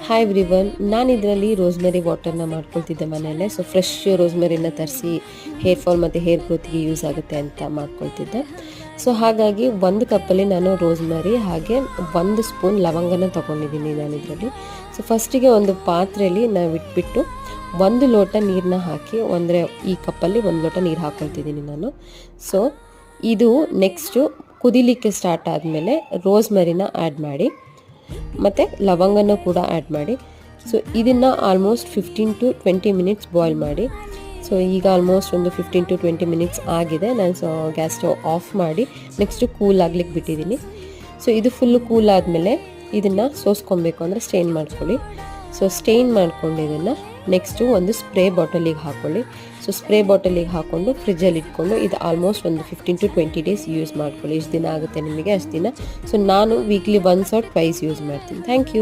Hi everyone, ನಾನು ಇದರಲ್ಲಿ rosemary ವಾಟರ್ನ ಮಾಡ್ಕೊಳ್ತಿದ್ದೆ ಮನೆಯಲ್ಲೇ. ಸೊ ಫ್ರೆಶ್ ರೋಸ್ಮೆರಿನ ತರಿಸಿ ಹೇರ್ ಫಾಲ್ ಮತ್ತು ಹೇರ್ ಗ್ರೋತ್ಗೆ ಯೂಸ್ ಆಗುತ್ತೆ ಅಂತ ಮಾಡ್ಕೊಳ್ತಿದ್ದೆ. ಸೊ ಹಾಗಾಗಿ ಒಂದು ಕಪ್ಪಲ್ಲಿ ನಾನು ರೋಸ್ಮೆರಿ ಹಾಗೆ 1 ಸ್ಪೂನ್ ಲವಂಗನ ತೊಗೊಂಡಿದ್ದೀನಿ ನಾನು ಇದರಲ್ಲಿ. ಸೊ ಫಸ್ಟಿಗೆ ಒಂದು ಪಾತ್ರೆಯಲ್ಲಿ ನಾವು ಇಟ್ಬಿಟ್ಟು 1 ಲೋಟ ನೀರನ್ನ ಹಾಕಿ, ಅಂದರೆ ಈ ಕಪ್ಪಲ್ಲಿ 1 ಲೋಟ ನೀರು ಹಾಕ್ಕೊಳ್ತಿದ್ದೀನಿ ನಾನು. ಸೊ ಇದು ನೆಕ್ಸ್ಟು ಕುದಿಲಿಕ್ಕೆ ಸ್ಟಾರ್ಟ್ ಆದಮೇಲೆ ರೋಸ್ಮೆರಿನ ಆ್ಯಡ್ ಮಾಡಿ ಮತ್ತು ಲವಂಗನ ಕೂಡ ಆ್ಯಡ್ ಮಾಡಿ. ಸೊ ಇದನ್ನು ಆಲ್ಮೋಸ್ಟ್ 15 to 20 ಮಿನಿಟ್ಸ್ ಬಾಯ್ಲ್ ಮಾಡಿ. ಸೊ ಈಗ ಆಲ್ಮೋಸ್ಟ್ ಒಂದು 15 to 20 ಮಿನಿಟ್ಸ್ ಆಗಿದೆ. ನಾನು ಗ್ಯಾಸ್ ಸ್ಟವ್ ಆಫ್ ಮಾಡಿ ನೆಕ್ಸ್ಟು ಕೂಲ್ ಆಗ್ಲಿಕ್ಕೆ ಬಿಟ್ಟಿದ್ದೀನಿ. ಸೊ ಇದು ಫುಲ್ಲು ಕೂಲ್ ಆದಮೇಲೆ ಇದನ್ನು ಸೋಸ್ಕೊಬೇಕು, ಅಂದರೆ ಸ್ಟೇನ್ ಮಾಡ್ಕೊಳ್ಳಿ. ಸೊ ಸ್ಟೇನ್ ಮಾಡ್ಕೊಂಡು ಇದನ್ನು ನೆಕ್ಸ್ಟು ಒಂದು ಸ್ಪ್ರೇ ಬಾಟಲಿಗೆ ಹಾಕ್ಕೊಳ್ಳಿ. ಸೊ ಸ್ಪ್ರೇ ಬಾಟಲಿಗೆ ಹಾಕ್ಕೊಂಡು ಫ್ರಿಜ್ಜಲ್ಲಿ ಇಟ್ಕೊಂಡು ಇದು ಆಲ್ಮೋಸ್ಟ್ ಒಂದು 15 to 20 ಡೇಸ್ ಯೂಸ್ ಮಾಡ್ಕೊಳ್ಳಿ. ಎಷ್ಟು ದಿನ ಆಗುತ್ತೆ ನಿಮಗೆ ಅಷ್ಟು ದಿನ. ಸೊ ನಾನು ವೀಕ್ಲಿ 1 or 2 ಯೂಸ್ ಮಾಡ್ತೀನಿ. Thank you.